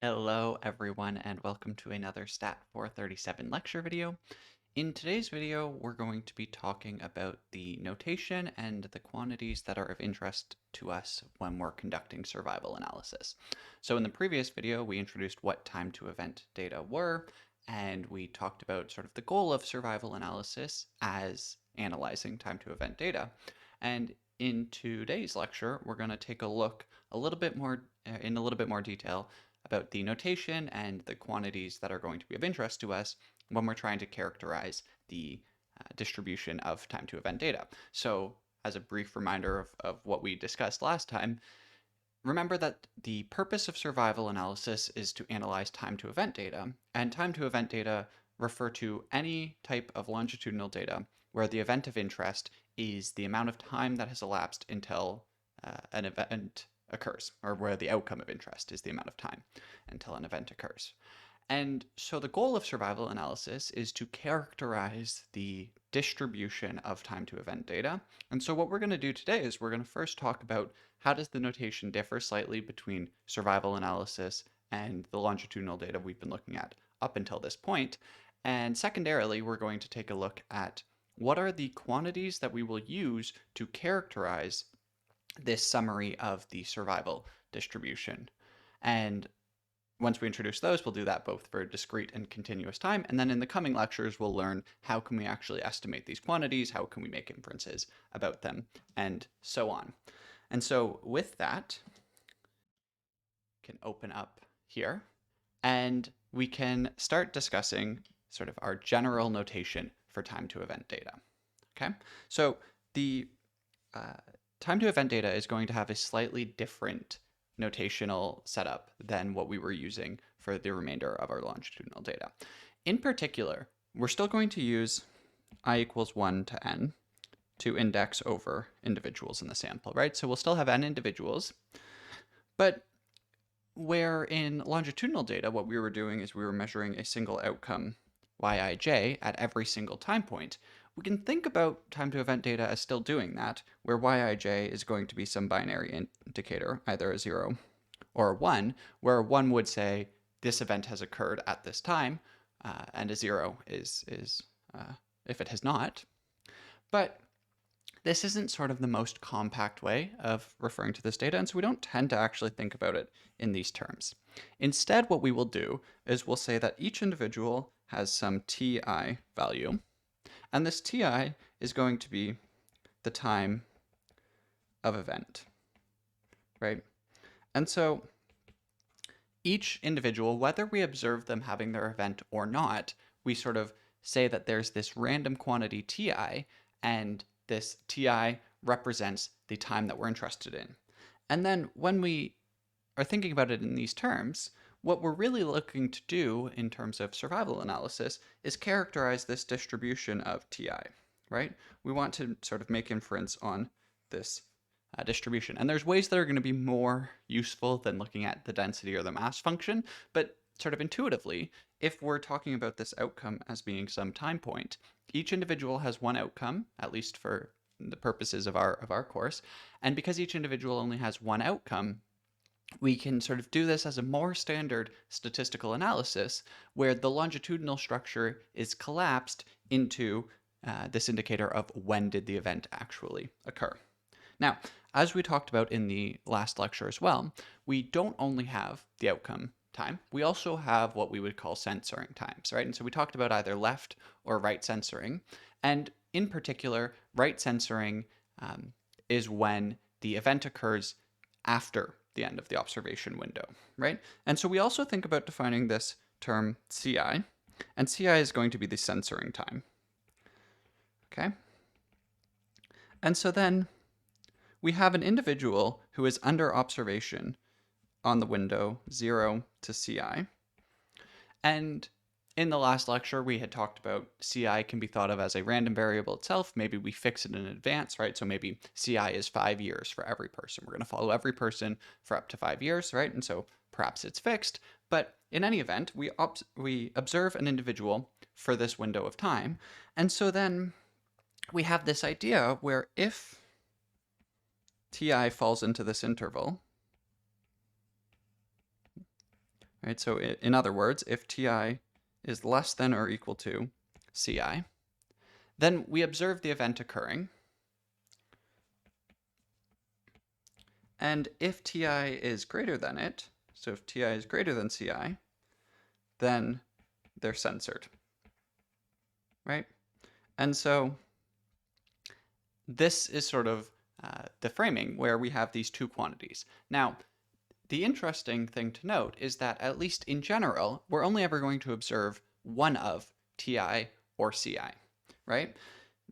Hello everyone and welcome to another Stat 437 lecture video. In today's video, we're going to be talking about the notation and the quantities that are of interest to us when we're conducting survival analysis. So in the previous video, we introduced what time to event data were, and we talked about sort of the goal of survival analysis as analyzing time to event data. And in today's lecture, we're going to take a look a little bit more in a little bit more detail about the notation and the quantities that are going to be of interest to us when we're trying to characterize the distribution of time to event data. So as a brief reminder of what we discussed last time, remember that the purpose of survival analysis is to analyze time to event data, and time to event data refer to any type of longitudinal data where the event of interest is the amount of time that has elapsed until an event occurs, or where the outcome of interest is the amount of time until an event occurs. And so the goal of survival analysis is to characterize the distribution of time to event data. And so what we're going to do today is we're going to first talk about how does the notation differ slightly between survival analysis and the longitudinal data we've been looking at up until this point. And secondarily, we're going to take a look at what are the quantities that we will use to characterize this summary of the survival distribution. And once we introduce those, we'll do that both for discrete and continuous time. And then in the coming lectures, we'll learn how can we actually estimate these quantities, how can we make inferences about them, and so on. And so with that, we can open up here and we can start discussing sort of our general notation for time to event data. Okay, so the time to event data is going to have a slightly different notational setup than what we were using for the remainder of our longitudinal data. In particular, we're still going to use I equals 1 to n to index over individuals in the sample, right? So we'll still have n individuals, but where in longitudinal data, what we were doing is we were measuring a single outcome, yij, at every single time point. We can think about time to event data as still doing that, where yij is going to be some binary indicator, either a 0 or a 1, where 1 would say this event has occurred at this time, and a 0 is if it has not. But this isn't sort of the most compact way of referring to this data, and so we don't tend to actually think about it in these terms. Instead, what we will do is we'll say that each individual has some ti value, and this ti is going to be the time of event, right? And so each individual, whether we observe them having their event or not, we sort of say that there's this random quantity ti, and this ti represents the time that we're interested in. And then when we are thinking about it in these terms, what we're really looking to do in terms of survival analysis is characterize this distribution of ti, right? We want to sort of make inference on this distribution. And there's ways that are going to be more useful than looking at the density or the mass function, but sort of intuitively, if we're talking about this outcome as being some time point, each individual has one outcome, at least for the purposes of our course, and because each individual only has one outcome, we can sort of do this as a more standard statistical analysis where the longitudinal structure is collapsed into this indicator of when did the event actually occur. Now, as we talked about in the last lecture as well, we don't only have the outcome time, we also have what we would call censoring times, right? And so we talked about either left or right censoring. And in particular, right censoring is when the event occurs after the end of the observation window, right? And so we also think about defining this term ci, and ci is going to be the censoring time, okay? And so then we have an individual who is under observation on the window 0 to ci. And in the last lecture, we had talked about ci can be thought of as a random variable itself. Maybe we fix it in advance, right? So maybe ci is 5 years for every person. We're going to follow every person for up to 5 years, right? And so perhaps it's fixed. But in any event, we observe an individual for this window of time. And so then we have this idea where if ti falls into this interval, right? So in other words, if Ti is less than or equal to Ci, then we observe the event occurring. And if Ti is greater than it, so if Ti is greater than Ci, then they're censored, right? And so this is sort of the framing where we have these two quantities. Now, the interesting thing to note is that, at least in general, we're only ever going to observe one of Ti or Ci, right?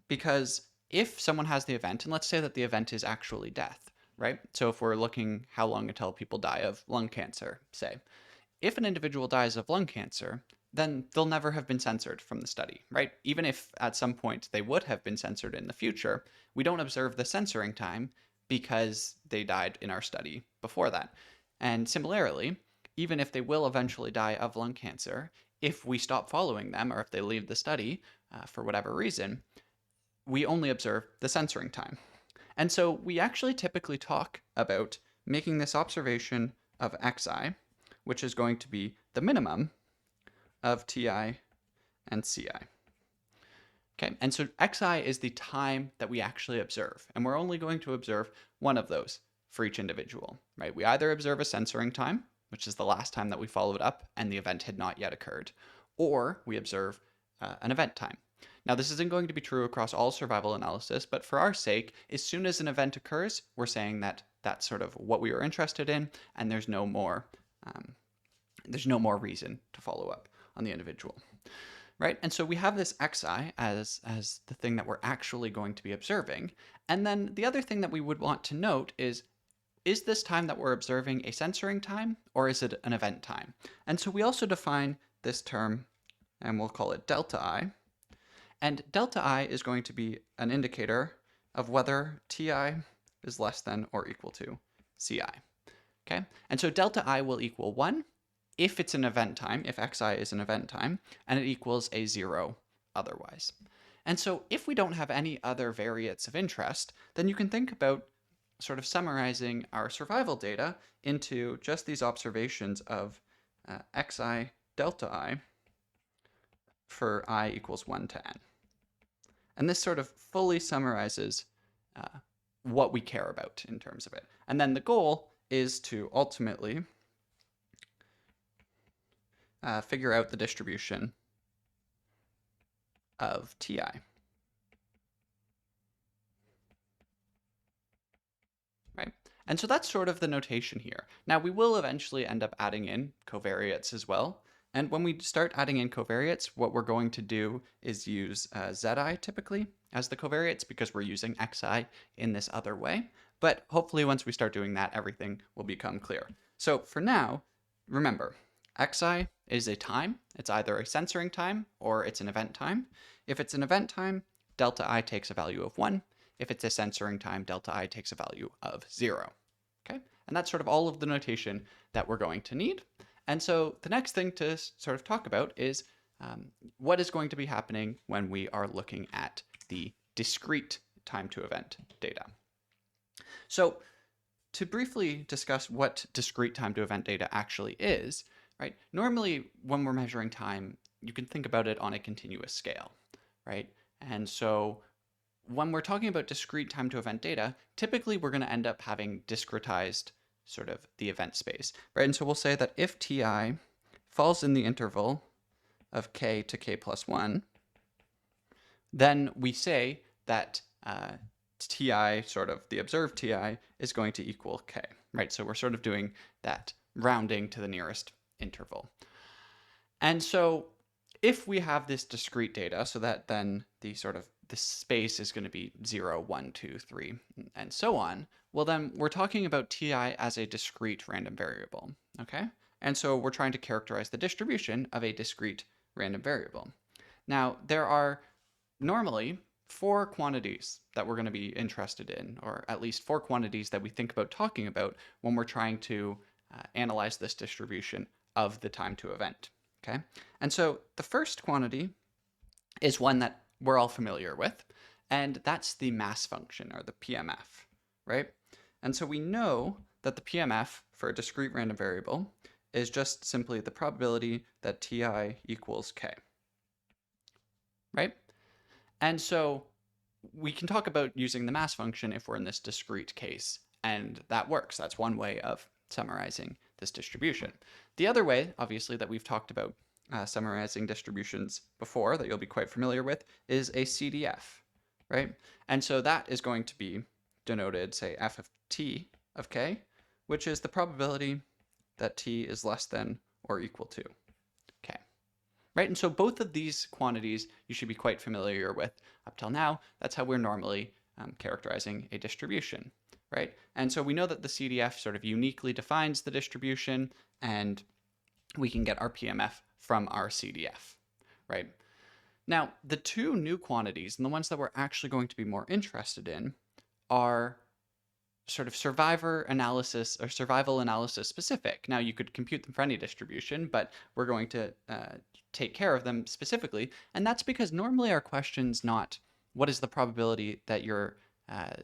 Because if someone has the event, and let's say that the event is actually death, right? So if we're looking how long until people die of lung cancer, say, if an individual dies of lung cancer, then they'll never have been censored from the study, right? Even if at some point they would have been censored in the future, we don't observe the censoring time because they died in our study before that. And similarly, even if they will eventually die of lung cancer, if we stop following them or if they leave the study for whatever reason, we only observe the censoring time. And so we actually typically talk about making this observation of xi, which is going to be the minimum of Ti and Ci. Okay, and so xi is the time that we actually observe, and we're only going to observe one of those for each individual, right? We either observe a censoring time, which is the last time that we followed up and the event had not yet occurred, or we observe an event time. Now, this isn't going to be true across all survival analysis, but for our sake, as soon as an event occurs, we're saying that that's sort of what we were interested in, and there's no more reason to follow up on the individual, right? And so we have this xi as the thing that we're actually going to be observing. And then the other thing that we would want to note is this time that we're observing a censoring time, or is it an event time? And so we also define this term, and we'll call it delta I. And delta I is going to be an indicator of whether Ti is less than or equal to Ci. Okay, and so delta I will equal 1 if it's an event time, if xi is an event time, and it equals a 0 otherwise. And so if we don't have any other variates of interest, then you can think about sort of summarizing our survival data into just these observations of xi delta I for I equals 1 to n. And this sort of fully summarizes what we care about in terms of it. And then the goal is to ultimately figure out the distribution of Ti. Right? And so that's sort of the notation here. Now, we will eventually end up adding in covariates as well. And when we start adding in covariates, what we're going to do is use Zi typically as the covariates because we're using Xi in this other way. But hopefully once we start doing that, everything will become clear. So for now, remember, Xi is a time. It's either a censoring time or it's an event time. If it's an event time, delta I takes a value of 1. If it's a censoring time, delta I takes a value of 0. Okay, and that's sort of all of the notation that we're going to need. And so the next thing to sort of talk about is what is going to be happening when we are looking at the discrete time to event data. So to briefly discuss what discrete time to event data actually is, right? Normally when we're measuring time, you can think about it on a continuous scale, right? And so when we're talking about discrete time to event data, typically we're going to end up having discretized sort of the event space, right? And so we'll say that if Ti falls in the interval of k to k plus 1, then we say that Ti, sort of the observed Ti, is going to equal k, right? So we're sort of doing that rounding to the nearest interval. And so if we have this discrete data, so that then the sort of this space is going to be 0, 1, 2, 3, and so on, well then we're talking about Ti as a discrete random variable, okay? And so we're trying to characterize the distribution of a discrete random variable. Now, there are normally 4 quantities that we're going to be interested in, or at least 4 quantities that we think about talking about when we're trying to analyze this distribution of the time to event, okay? And so the first quantity is one that we're all familiar with, and that's the mass function, or the PMF, right? And so we know that the PMF for a discrete random variable is just simply the probability that Ti equals K, right? And so we can talk about using the mass function if we're in this discrete case, and that works. That's one way of summarizing this distribution. The other way, obviously, that we've talked about summarizing distributions before that you'll be quite familiar with is a CDF, right? And so that is going to be denoted, say, f of t of k, which is the probability that t is less than or equal to k. Right, and so both of these quantities you should be quite familiar with up till now. That's how we're normally characterizing a distribution, right? And so we know that the CDF sort of uniquely defines the distribution, and we can get our PMF from our CDF, right? Now, the two new quantities, and the ones that we're actually going to be more interested in, are sort of survivor analysis or survival analysis specific. Now, you could compute them for any distribution, but we're going to take care of them specifically. And that's because normally our question's not what is the probability that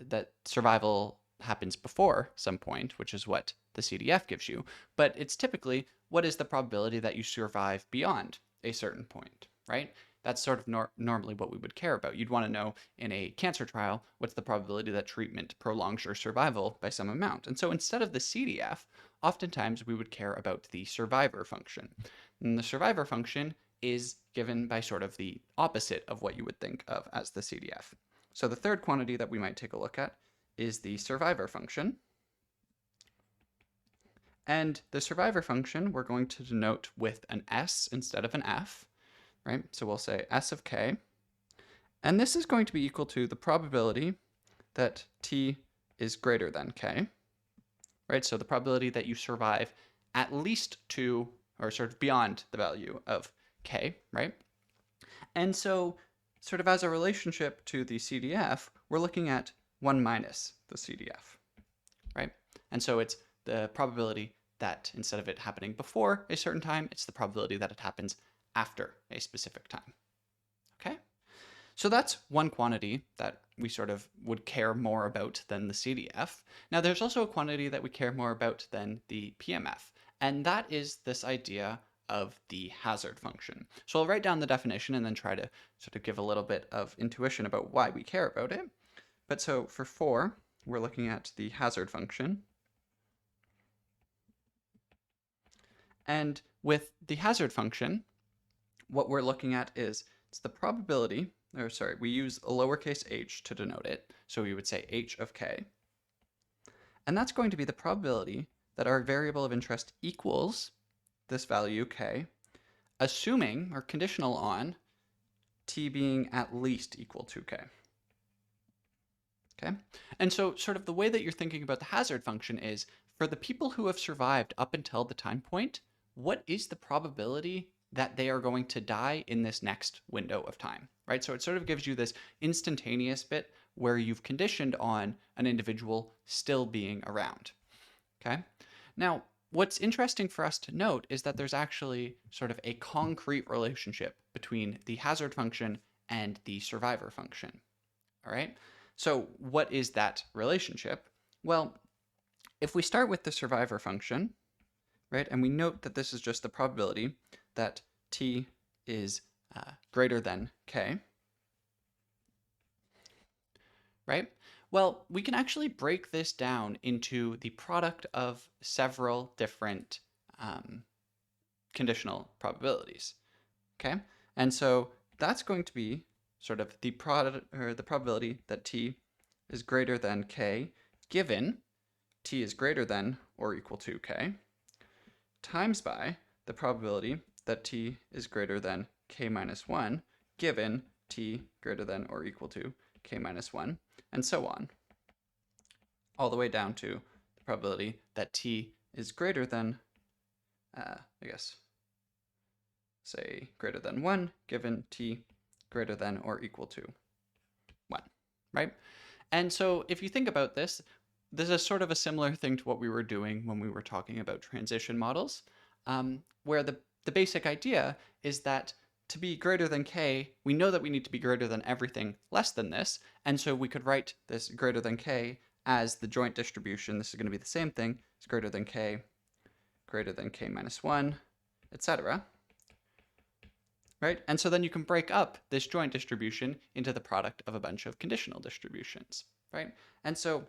that survival happens before some point, which is what the CDF gives you, but it's typically what is the probability that you survive beyond a certain point, right? That's sort of normally what we would care about. You'd want to know in a cancer trial, what's the probability that treatment prolongs your survival by some amount. And so instead of the CDF, oftentimes we would care about the survivor function. And the survivor function is given by sort of the opposite of what you would think of as the CDF. So the third quantity that we might take a look at is the survivor function. And the survivor function we're going to denote with an S instead of an F, right? So we'll say S of k. And this is going to be equal to the probability that t is greater than k, right? So the probability that you survive at least to, or sort of beyond the value of k, right? And so sort of as a relationship to the CDF, we're looking at 1 minus the CDF, right? And so it's the probability that instead of it happening before a certain time, it's the probability that it happens after a specific time, okay? So that's one quantity that we sort of would care more about than the CDF. Now there's also a quantity that we care more about than the PMF, and that is this idea of the hazard function. So I'll write down the definition and then try to sort of give a little bit of intuition about why we care about it. But so for 4, we're looking at the hazard function. And with the hazard function, what we're looking at is it's the probability, or sorry, we use a lowercase h to denote it. So we would say h of k. And that's going to be the probability that our variable of interest equals this value k, assuming or conditional on t being at least equal to k. Okay? And so sort of the way that you're thinking about the hazard function is for the people who have survived up until the time point, what is the probability that they are going to die in this next window of time, right? So it sort of gives you this instantaneous bit where you've conditioned on an individual still being around, okay? Now, what's interesting for us to note is that there's actually sort of a concrete relationship between the hazard function and the survivor function, all right? So what is that relationship? Well, if we start with the survivor function, right, and we note that this is just the probability that t is greater than k, right? Well, we can actually break this down into the product of several different conditional probabilities, okay? And so that's going to be sort of the product or the probability that t is greater than k given t is greater than or equal to k times by the probability that t is greater than k minus 1 given t greater than or equal to k minus 1, and so on, all the way down to the probability that t is greater than, I guess, say greater than 1 given t greater than or equal to 1, right? And so if you think about this, this is sort of a similar thing to what we were doing when we were talking about transition models, where the basic idea is that to be greater than k, we know that we need to be greater than everything less than this, and so we could write this greater than k as the joint distribution. This is going to be the same thing. It's greater than k greater than k minus 1, etc. Right? And so then you can break up this joint distribution into the product of a bunch of conditional distributions, right? And so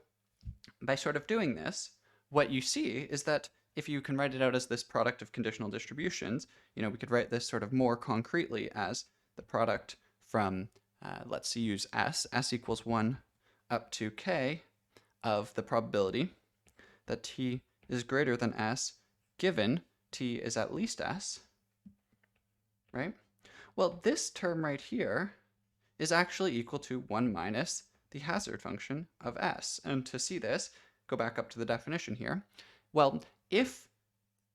by sort of doing this, what you see is that if you can write it out as this product of conditional distributions, we could write this sort of more concretely as the product from, let's use s equals 1 up to k of the probability that t is greater than s given t is at least s, right? Well, this term right here is actually equal to 1 minus the hazard function of s. And to see this, go back up to the definition here. Well, if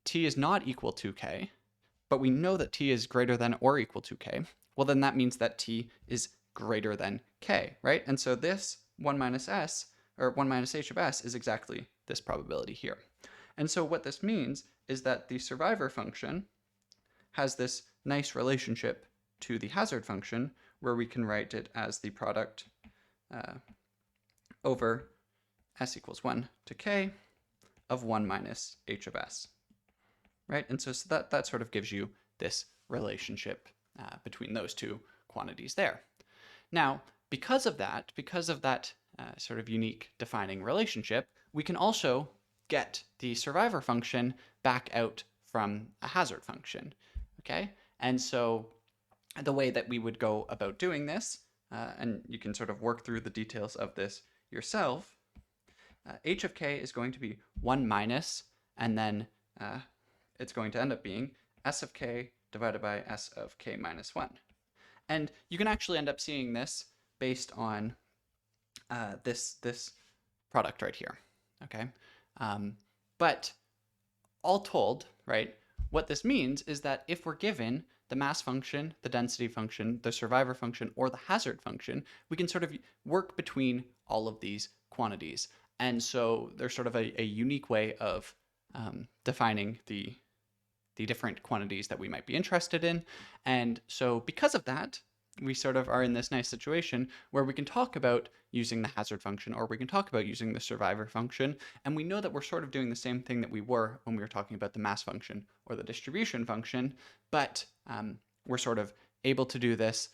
t is not equal to k, but we know that t is greater than or equal to k, well, then that means that t is greater than k, right? And so this 1 minus s, or 1 minus h of s, is exactly this probability here. And so what this means is that the survivor function has this nice relationship to the hazard function where we can write it as the product over s equals 1 to k of 1 minus h of s, right? And so that sort of gives you this relationship between those two quantities there. Now, because of that sort of unique defining relationship, we can also get the survivor function back out from a hazard function, okay? And so the way that we would go about doing this, and you can sort of work through the details of this yourself, h of k is going to be 1 minus, and then it's going to end up being s of k divided by s of k minus 1. And you can actually end up seeing this based on this product right here, okay? But all told, right, what this means is that if we're given the mass function, the density function, the survivor function, or the hazard function, we can sort of work between all of these quantities. And so there's sort of a unique way of defining the different quantities that we might be interested in. And so because of that, we sort of are in this nice situation where we can talk about using the hazard function, or we can talk about using the survivor function, and we know that we're sort of doing the same thing that we were when we were talking about the mass function or the distribution function, but we're sort of able to do this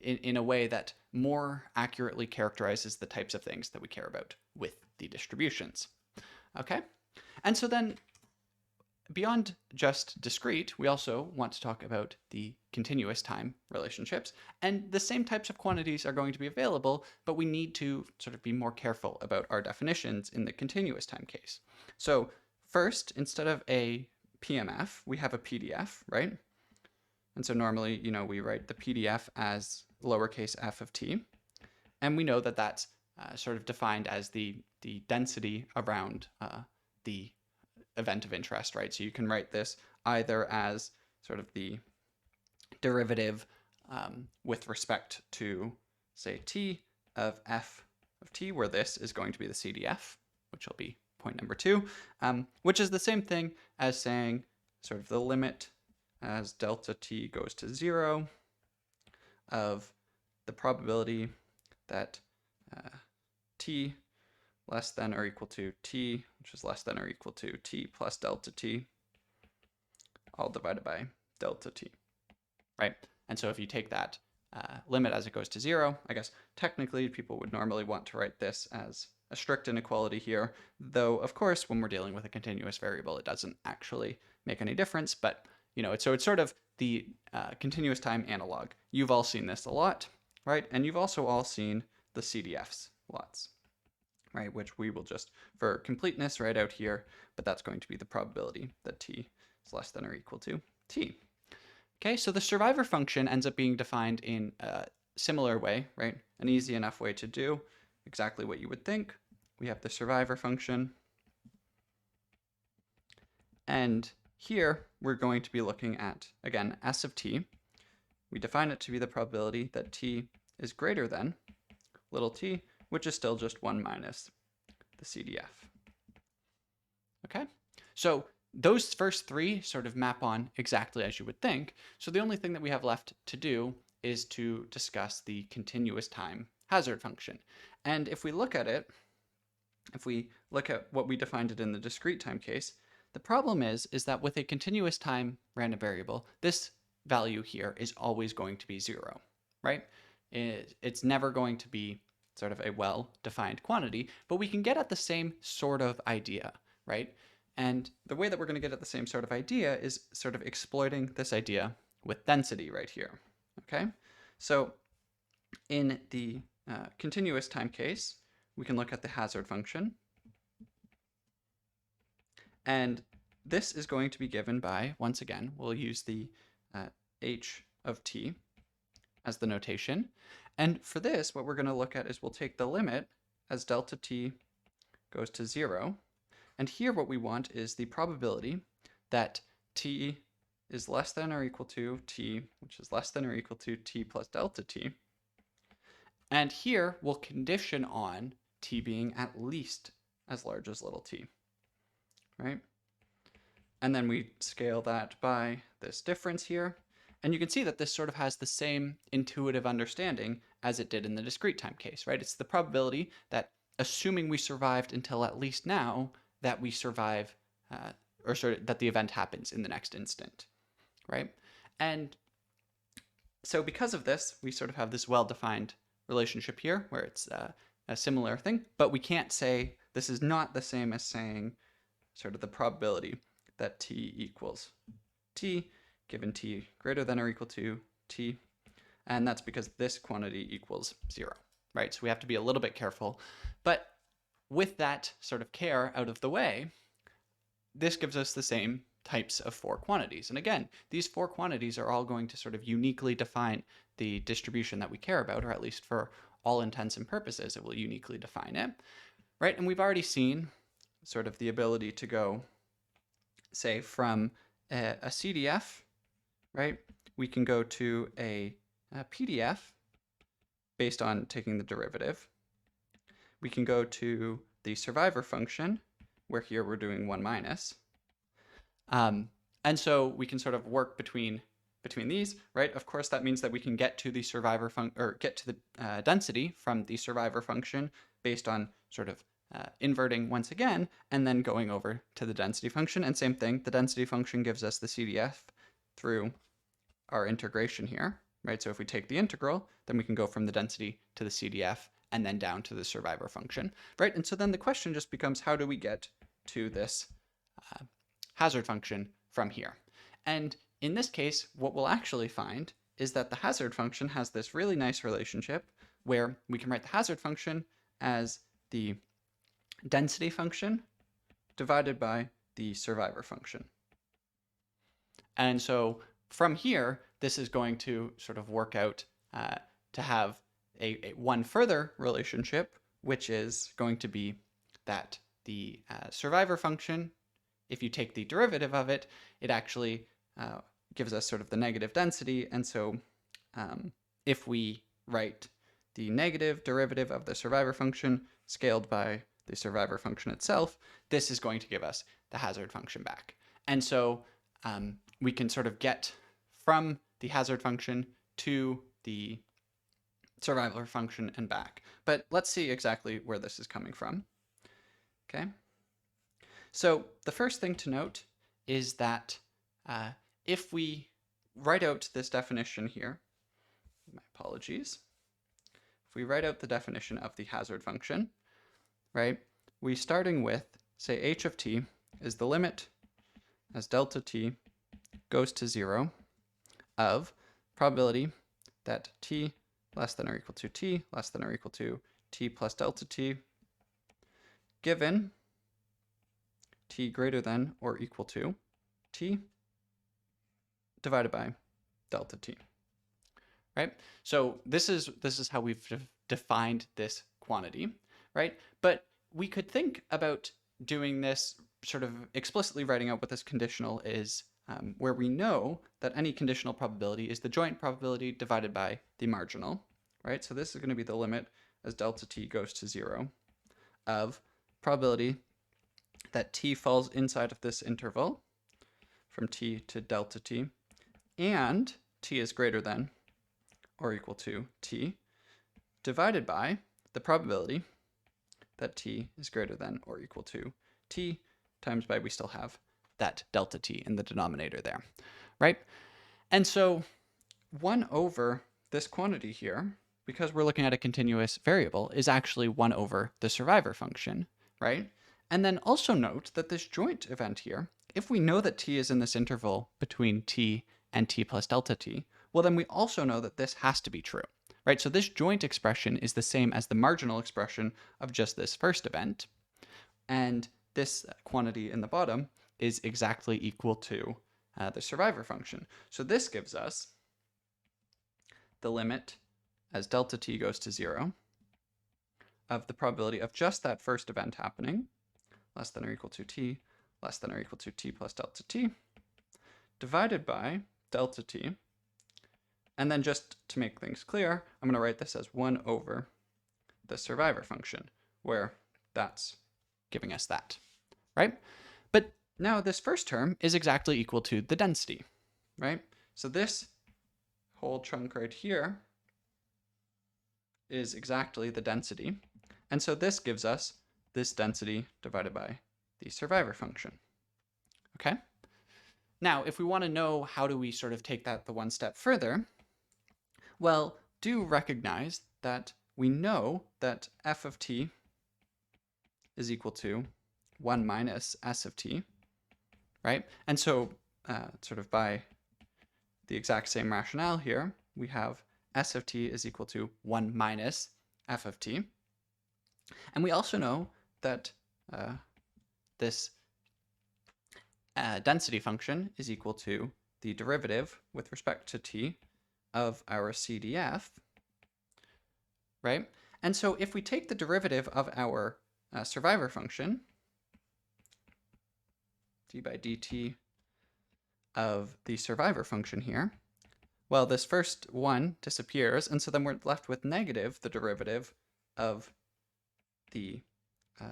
in a way that more accurately characterizes the types of things that we care about with the distributions. Okay? And so then, beyond just discrete, we also want to talk about the continuous time relationships. And the same types of quantities are going to be available, but we need to sort of be more careful about our definitions in the continuous time case. So first, instead of a PMF, we have a PDF, right? And so normally, we write the PDF as lowercase f of t. And we know that that's sort of defined as the density around the event of interest, right? So you can write this either as sort of the derivative with respect to, say, t of f of t, where this is going to be the CDF, which will be point number 2, which is the same thing as saying sort of the limit as delta t goes to 0 of the probability that t less than or equal to t, which is less than or equal to t plus delta t, all divided by delta t, right? And so if you take that limit as it goes to 0, I guess technically people would normally want to write this as a strict inequality here, though of course when we're dealing with a continuous variable it doesn't actually make any difference, but so it's sort of the continuous time analog. You've all seen this a lot, right? And you've also all seen the CDFs lots, right? Which we will just, for completeness, write out here, but that's going to be the probability that t is less than or equal to t. Okay, so the survivor function ends up being defined in a similar way, right? An easy enough way to do exactly what you would think. We have the survivor function, and here we're going to be looking at, again, s of t. We define it to be the probability that t is greater than little t, which is still just 1 minus the CDF. Okay, so those first three sort of map on exactly as you would think. So the only thing that we have left to do is to discuss the continuous time hazard function. And if we look at it, if we look at what we defined it in the discrete time case, The problem is that with a continuous time random variable, this value here is always going to be 0, right? It's never going to be sort of a well-defined quantity, but we can get at the same sort of idea, right? And the way that we're going to get at the same sort of idea is sort of exploiting this idea with density right here, okay? So in the continuous time case, we can look at the hazard function. And this is going to be given by, once again, we'll use the h of t as the notation. And for this, what we're going to look at is we'll take the limit as delta t goes to 0. And here what we want is the probability that t is less than or equal to t, which is less than or equal to t plus delta t. And here we'll condition on t being at least as large as little t, right? And then we scale that by this difference here. And you can see that this sort of has the same intuitive understanding as it did in the discrete time case, right? It's the probability that, assuming we survived until at least now, that we survive, or sort of that the event happens in the next instant, right? And so because of this, we sort of have this well-defined relationship here where it's a similar thing, but we can't say, this is not the same as saying sort of the probability that t equals t, given t greater than or equal to t, and that's because this quantity equals 0, right? So we have to be a little bit careful, but with that sort of care out of the way, this gives us the same types of 4 quantities. And again, these 4 quantities are all going to sort of uniquely define the distribution that we care about, or at least for all intents and purposes, it will uniquely define it, right? And we've already seen sort of the ability to go, say, from a CDF, right? We can go to a PDF based on taking the derivative. We can go to the survivor function, where here we're doing 1 minus. And so we can sort of work between these, right? Of course, that means that we can get to the survivor function, or get to the density from the survivor function based on sort of inverting once again, and then going over to the density function. And same thing, the density function gives us the CDF through our integration here, right? So if we take the integral, then we can go from the density to the CDF and then down to the survivor function, right? And so then the question just becomes, how do we get to this hazard function from here? And in this case, what we'll actually find is that the hazard function has this really nice relationship where we can write the hazard function as the density function divided by the survivor function. And so from here, this is going to sort of work out to have a one further relationship, which is going to be that the survivor function, if you take the derivative of it, it actually gives us sort of the negative density. And so if we write the negative derivative of the survivor function scaled by the survivor function itself, this is going to give us the hazard function back. And so we can sort of get from the hazard function to the survivor function and back. But let's see exactly where this is coming from. Okay. So the first thing to note is that if we write out this definition here, my apologies, if we write out the definition of the hazard function, right, we starting with, say, h of t is the limit as delta t goes to 0 of probability that t less than or equal to t less than or equal to t plus delta t given t greater than or equal to t divided by delta t, right? So this is how we've defined this quantity, right? But we could think about doing this, sort of explicitly writing out what this conditional is, where we know that any conditional probability is the joint probability divided by the marginal, right? So this is going to be the limit as delta t goes to 0 of probability that t falls inside of this interval from t to delta t, and t is greater than or equal to t, divided by the probability that t is greater than or equal to t times by, we still have that delta t in the denominator there, right? And so 1 over this quantity here, because we're looking at a continuous variable, is actually 1 over the survivor function, right? And then also note that this joint event here, if we know that t is in this interval between t and t plus delta t, well, then we also know that this has to be true, right? So this joint expression is the same as the marginal expression of just this first event. And this quantity in the bottom is exactly equal to the survivor function. So this gives us the limit as delta t goes to 0 of the probability of just that first event happening, less than or equal to t, less than or equal to t plus delta t, divided by delta t. And then just to make things clear, I'm going to write this as 1 over the survivor function, where that's giving us that, right? But now this first term is exactly equal to the density, right? So this whole chunk right here is exactly the density. And so this gives us this density divided by the survivor function. Okay? Now, if we want to know how do we sort of take that the one step further, well, do recognize that we know that f of t is equal to 1 minus s of t, right? And so sort of by the exact same rationale here, we have s of t is equal to 1 minus f of t. And we also know that this density function is equal to the derivative with respect to t of our CDF, right? And so if we take the derivative of our survivor function, d by dt of the survivor function here, well, this first one disappears, and so then we're left with negative the derivative of the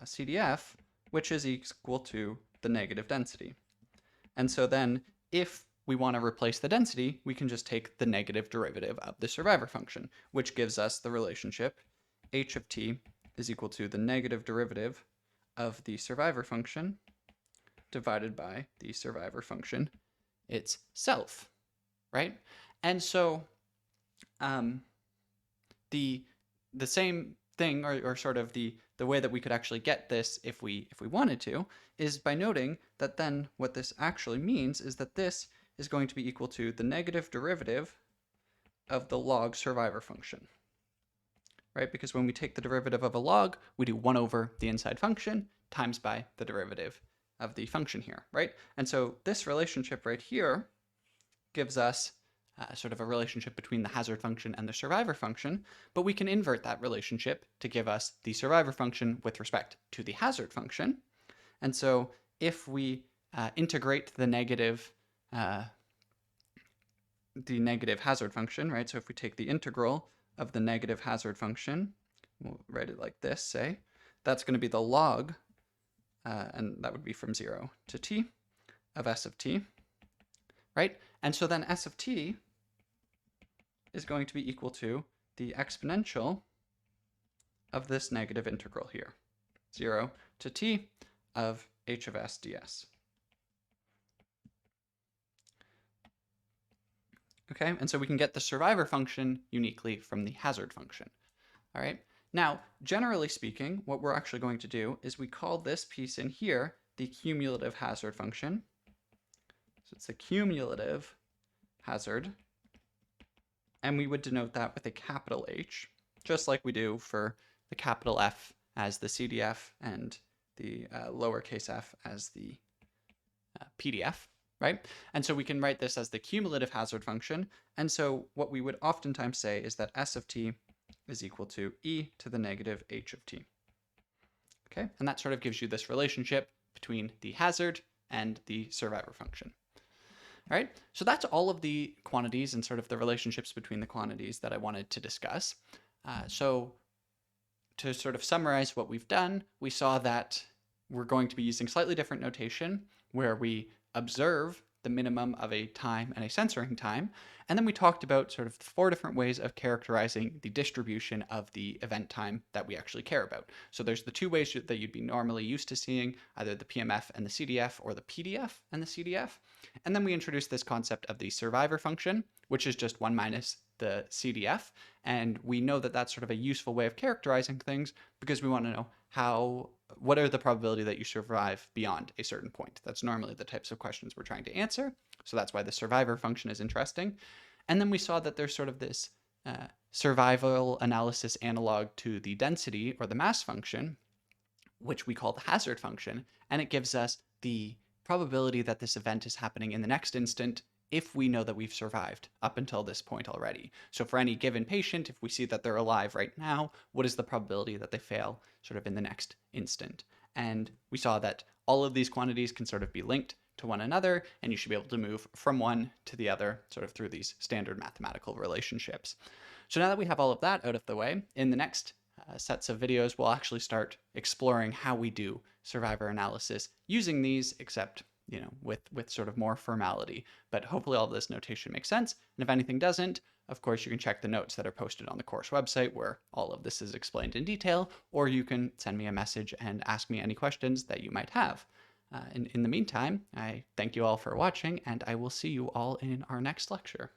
CDF, which is equal to the negative density. And so then if we want to replace the density, we can just take the negative derivative of the survivor function, which gives us the relationship h of t is equal to the negative derivative of the survivor function divided by the survivor function itself, right? And so the same thing, or sort of the way that we could actually get this if we wanted to, is by noting that then what this actually means is that this is going to be equal to the negative derivative of the log survivor function, right? Because when we take the derivative of a log, we do 1 over the inside function times by the derivative of the function here, right? And so this relationship right here gives us sort of a relationship between the hazard function and the survivor function, but we can invert that relationship to give us the survivor function with respect to the hazard function. And so if we integrate the negative hazard function, right? So if we take the integral of the negative hazard function, we'll write it like this, say, that's going to be the log, and that would be from 0 to t of s of t, right? And so then s of t is going to be equal to the exponential of this negative integral here, 0 to t of h of s ds. Okay, and so we can get the survivor function uniquely from the hazard function. All right, now, generally speaking, what we're actually going to do is we call this piece in here the cumulative hazard function. So it's the cumulative hazard, and we would denote that with a capital H, just like we do for the capital F as the CDF and the lowercase f as the PDF, right? And so we can write this as the cumulative hazard function. And so what we would oftentimes say is that s of t is equal to e to the negative h of t. Okay, and that sort of gives you this relationship between the hazard and the survivor function. All right, so that's all of the quantities and sort of the relationships between the quantities that I wanted to discuss. So to sort of summarize what we've done, we saw that we're going to be using slightly different notation where we observe the minimum of a time and a censoring time. And then we talked about sort of 4 different ways of characterizing the distribution of the event time that we actually care about. So there's the 2 ways that you'd be normally used to seeing, either the PMF and the CDF or the PDF and the CDF. And then we introduced this concept of the survivor function, which is just 1 minus the CDF. And we know that that's sort of a useful way of characterizing things because we want to know what are the probability that you survive beyond a certain point. That's normally the types of questions we're trying to answer. So that's why the survivor function is interesting. And then we saw that there's sort of this survival analysis analog to the density or the mass function, which we call the hazard function. And it gives us the probability that this event is happening in the next instant if we know that we've survived up until this point already. So for any given patient, if we see that they're alive right now, what is the probability that they fail sort of in the next instant? And we saw that all of these quantities can sort of be linked to one another, and you should be able to move from one to the other sort of through these standard mathematical relationships. So now that we have all of that out of the way, in the next sets of videos, we'll actually start exploring how we do survivor analysis using these, except with sort of more formality. But hopefully all of this notation makes sense. And if anything doesn't, of course, you can check the notes that are posted on the course website where all of this is explained in detail, or you can send me a message and ask me any questions that you might have. In the meantime, I thank you all for watching, and I will see you all in our next lecture.